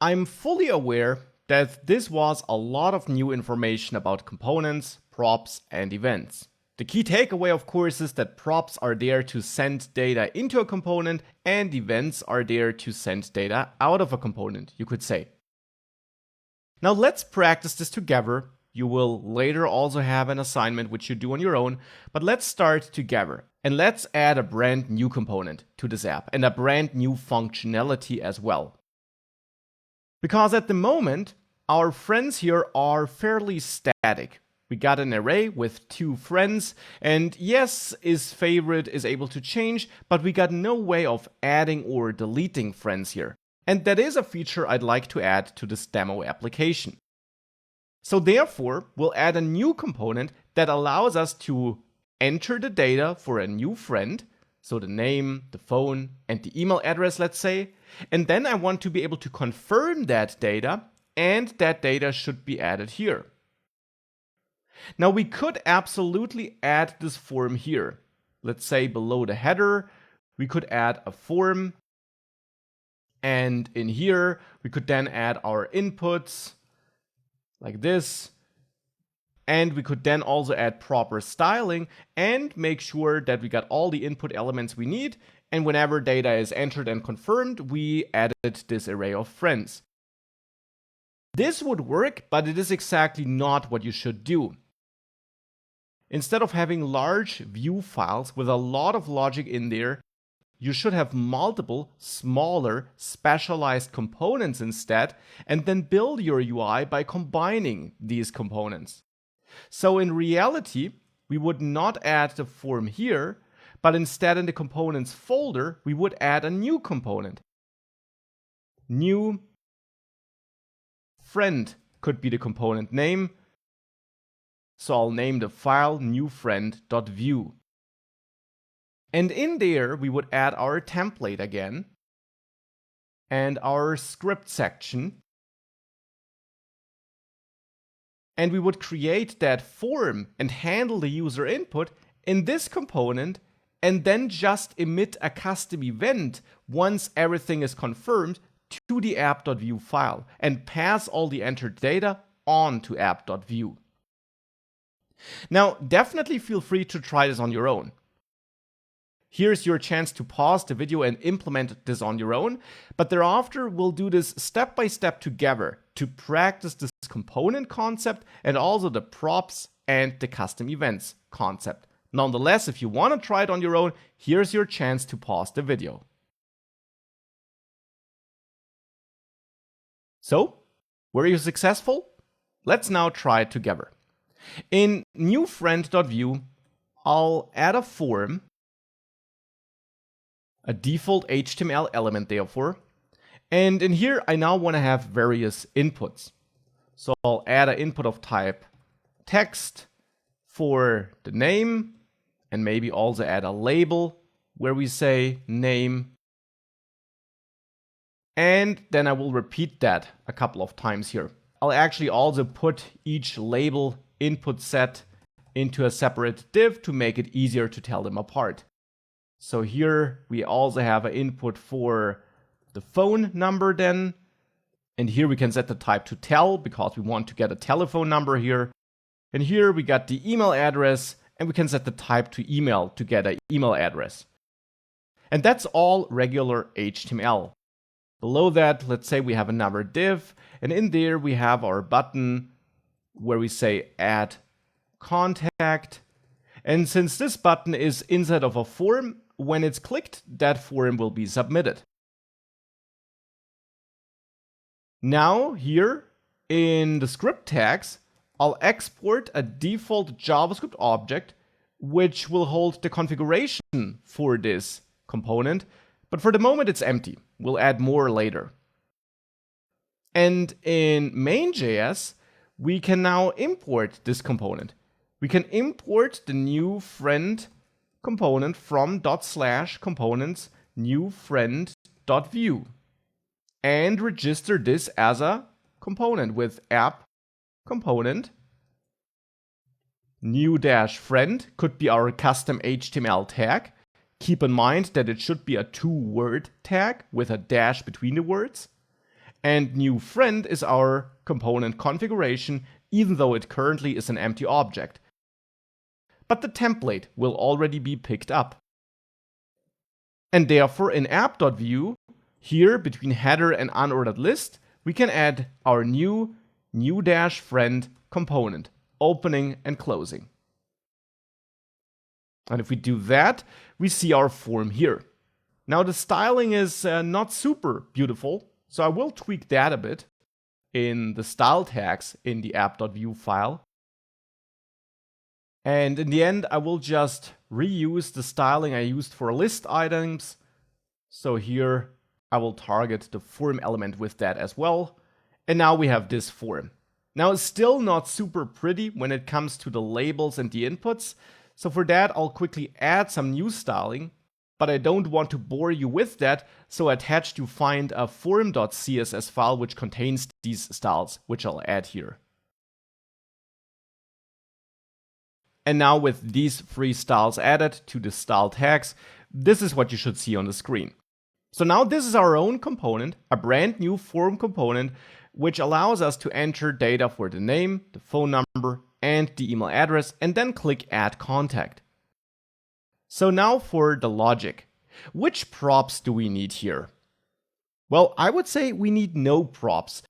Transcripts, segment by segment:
I'm fully aware that this was a lot of new information about components, props, and events. The key takeaway, of course, is that props are there to send data into a component and events are there to send data out of a component, you could say. Now let's practice this together. You will later also have an assignment which you do on your own, but let's start together. And let's add a brand new component to this app and a brand new functionality as well. Because at the moment, our friends here are fairly static. We got an array with 2 friends, and yes, is favorite is able to change, but we got no way of adding or deleting friends here. And that is a feature I'd like to add to this demo application. So therefore, we'll add a new component that allows us to enter the data for a new friend, so the name, the phone, and the email address, let's say, and then I want to be able to confirm that data, and that data should be added here. Now we could absolutely add this form here. Let's say below the header, we could add a form, and in here, we could then add our inputs, like this. And we could then also add proper styling and make sure that we got all the input elements we need. And whenever data is entered and confirmed, we added this array of friends. This would work, but it is exactly not what you should do. Instead of having large view files with a lot of logic in there, you should have multiple smaller specialized components instead, and then build your UI by combining these components. So in reality, we would not add the form here, but instead in the components folder, we would add a new component. New friend could be the component name. So I'll name the file newfriend.view. And in there, we would add our template again and our script section. And we would create that form and handle the user input in this component and then just emit a custom event once everything is confirmed to the app.view file and pass all the entered data on to app.view. Now, definitely feel free to try this on your own. Here's your chance to pause the video and implement this on your own, but thereafter we'll do this step by step together to practice this component concept and also the props and the custom events concept. Nonetheless, if you want to try it on your own, here's your chance to pause the video. So, were you successful? Let's now try it together. In newfriend.view, I'll add a form, a default HTML element therefore, and in here I now want to have various inputs. So I'll add an input of type text for the name, and maybe also add a label where we say name. And then I will repeat that a couple of times here. I'll actually also put each label input set into a separate div to make it easier to tell them apart. So here we also have an input for the phone number then. And here we can set the type to tel because we want to get a telephone number here. And here we got the email address and we can set the type to email to get an email address. And that's all regular HTML. Below that, let's say we have another div, and in there we have our button where we say add contact. And since this button is inside of a form, when it's clicked, that form will be submitted. Now here in the script tags, I'll export a default JavaScript object which will hold the configuration for this component, but for the moment it's empty. We'll add more later. And in main.js, we can now import this component. We can import the new friend component from /components new friend.view and register this as a component with app component new-friend could be our custom HTML tag. Keep in mind that it should be a 2-word tag with a dash between the words. And new friend is our component configuration, even though it currently is an empty object. But the template will already be picked up. And therefore in app.view, here between header and unordered list, we can add our new-friend component, opening and closing. And if we do that, we see our form here. Now the styling is not super beautiful, so I will tweak that a bit in the style tags in the app.view file. And in the end, I will just reuse the styling I used for list items. So here I will target the form element with that as well. And now we have this form. Now it's still not super pretty when it comes to the labels and the inputs. So for that, I'll quickly add some new styling, but I don't want to bore you with that. So attached you find a form.css file which contains these styles, which I'll add here. And now with these 3 styles added to the style tags, this is what you should see on the screen. So now this is our own component, a brand new form component, which allows us to enter data for the name, the phone number, and the email address, and then click Add Contact. So now for the logic. Which props do we need here? Well, I would say we need no props,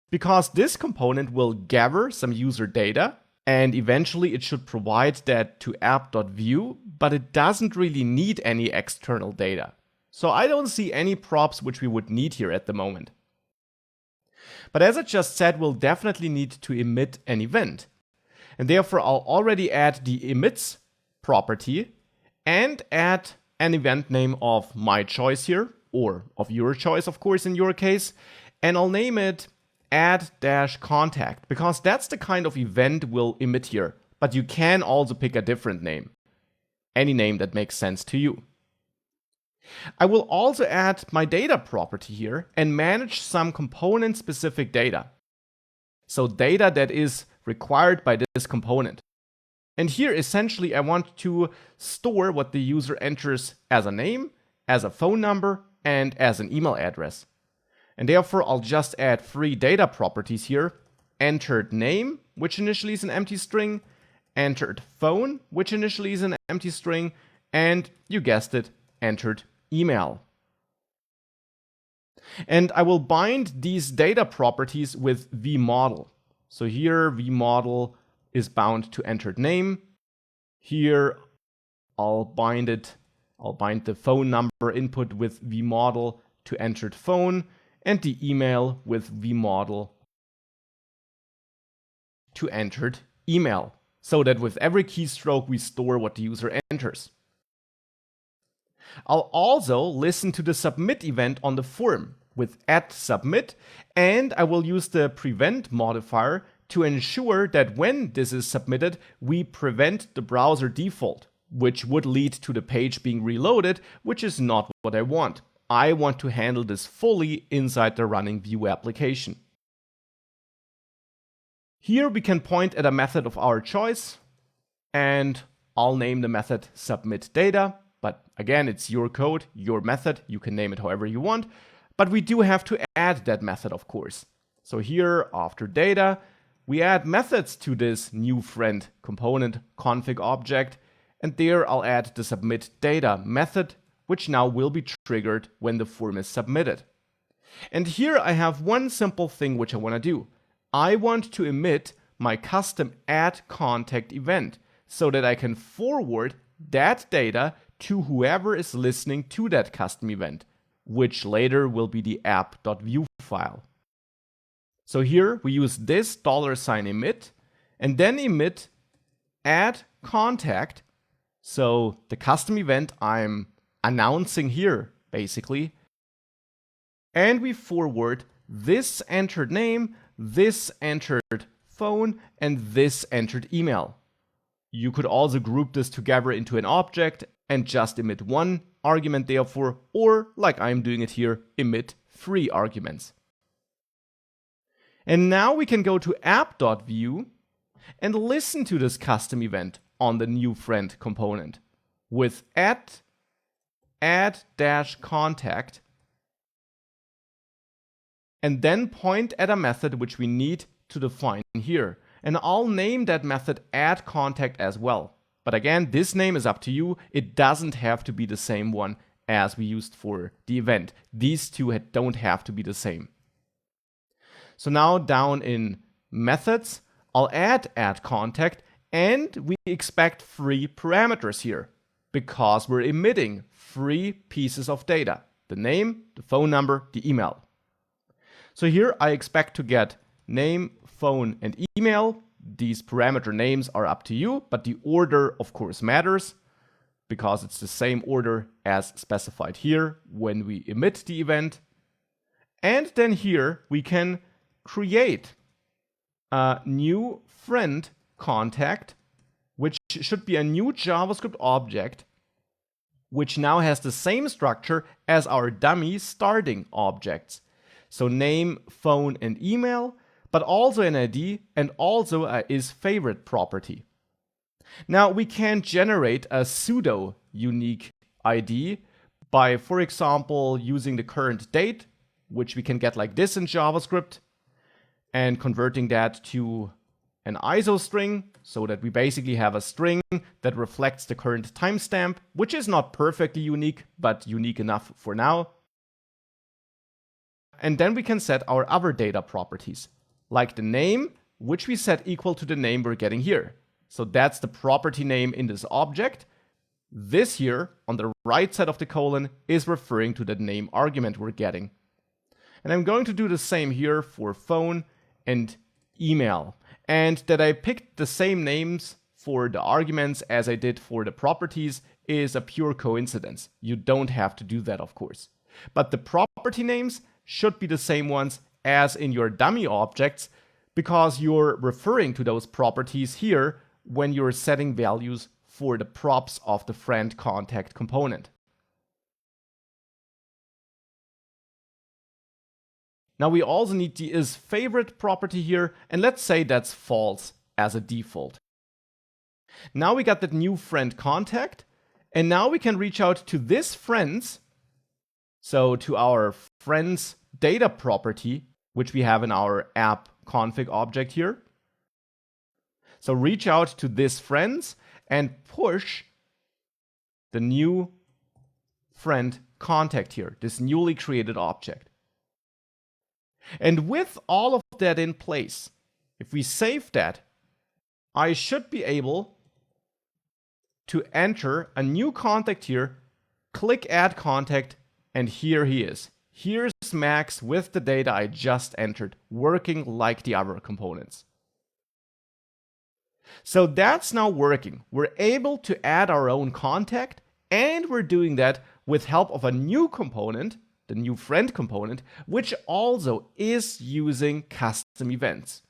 because this component will gather some user data, and eventually it should provide that to app.view, but it doesn't really need any external data. So I don't see any props which we would need here at the moment. But as I just said, we'll definitely need to emit an event. And therefore I'll already add the emits property and add an event name of my choice here, or of your choice, of course, in your case. And I'll name it add-contact, because that's the kind of event we'll emit here. But you can also pick a different name. Any name that makes sense to you. I will also add my data property here and manage some component-specific data. So data that is required by this component. And here, essentially, I want to store what the user enters as a name, as a phone number, and as an email address. And therefore, I'll just add 3 data properties here. Entered name, which initially is an empty string. Entered phone, which initially is an empty string. And, you guessed it, entered email. And I will bind these data properties with vModel. So here, vModel is bound to entered name. Here, I'll bind the phone number input with vModel to entered phone, and the email with vModel to entered email, so that with every keystroke we store what the user enters. I'll also listen to the submit event on the form with @submit, and I will use the prevent modifier to ensure that when this is submitted, we prevent the browser default, which would lead to the page being reloaded, which is not what I want. I want to handle this fully inside the running Vue application. Here we can point at a method of our choice, and I'll name the method submitData. But again, it's your code, your method. You can name it however you want. But we do have to add that method, of course. So here, after data, we add methods to this new friend component config object. And there I'll add the submitData method, which now will be triggered when the form is submitted. And here I have one simple thing which I want to do. I want to emit my custom add-contact event so that I can forward that data to whoever is listening to that custom event, which later will be the app.view file. So here we use this $emit and then emit add-contact. So the custom event I'm announcing here, basically. And we forward this entered name, this entered phone, and this entered email. You could also group this together into an object and just emit one argument therefore, or like I'm doing it here, emit 3 arguments. And now we can go to app.view and listen to this custom event on the new friend component with add-contact and then point at a method which we need to define here. And I'll name that method addContact as well. But again, this name is up to you. It doesn't have to be the same one as we used for the event. These two don't have to be the same. So now down in methods, I'll add addContact, and we expect 3 parameters here because we're emitting 3 pieces of data: the name, the phone number, the email. So here I expect to get name, phone, and email. These parameter names are up to you, but the order of course matters because it's the same order as specified here when we emit the event. And then here we can create a new friend contact, which should be a new JavaScript object, which now has the same structure as our dummy starting objects. So name, phone, and email, but also an ID and also a isFavorite property. Now we can generate a pseudo unique ID by, for example, using the current date, which we can get like this in JavaScript, and converting that to an ISO string so that we basically have a string that reflects the current timestamp, which is not perfectly unique, but unique enough for now. And then we can set our other data properties, like the name, which we set equal to the name we're getting here. So that's the property name in this object. This here, on the right side of the colon, is referring to the name argument we're getting. And I'm going to do the same here for phone and email. And that I picked the same names for the arguments as I did for the properties is a pure coincidence. You don't have to do that, of course. But the property names should be the same ones as in your dummy objects because you're referring to those properties here when you're setting values for the props of the friend contact component. Now we also need the isFavorite property here, and let's say that's false as a default. Now we got that new friend contact, and now we can reach out to this friends, so to our friends data property, which we have in our app config object here. So reach out to this friends and push the new friend contact here, this newly created object. And with all of that in place, if we save that, I should be able to enter a new contact here, click add contact, and here he is. Here's Max with the data I just entered, working like the other components. So that's now working. We're able to add our own contact, and we're doing that with help of a new component, the new friend component, which also is using custom events.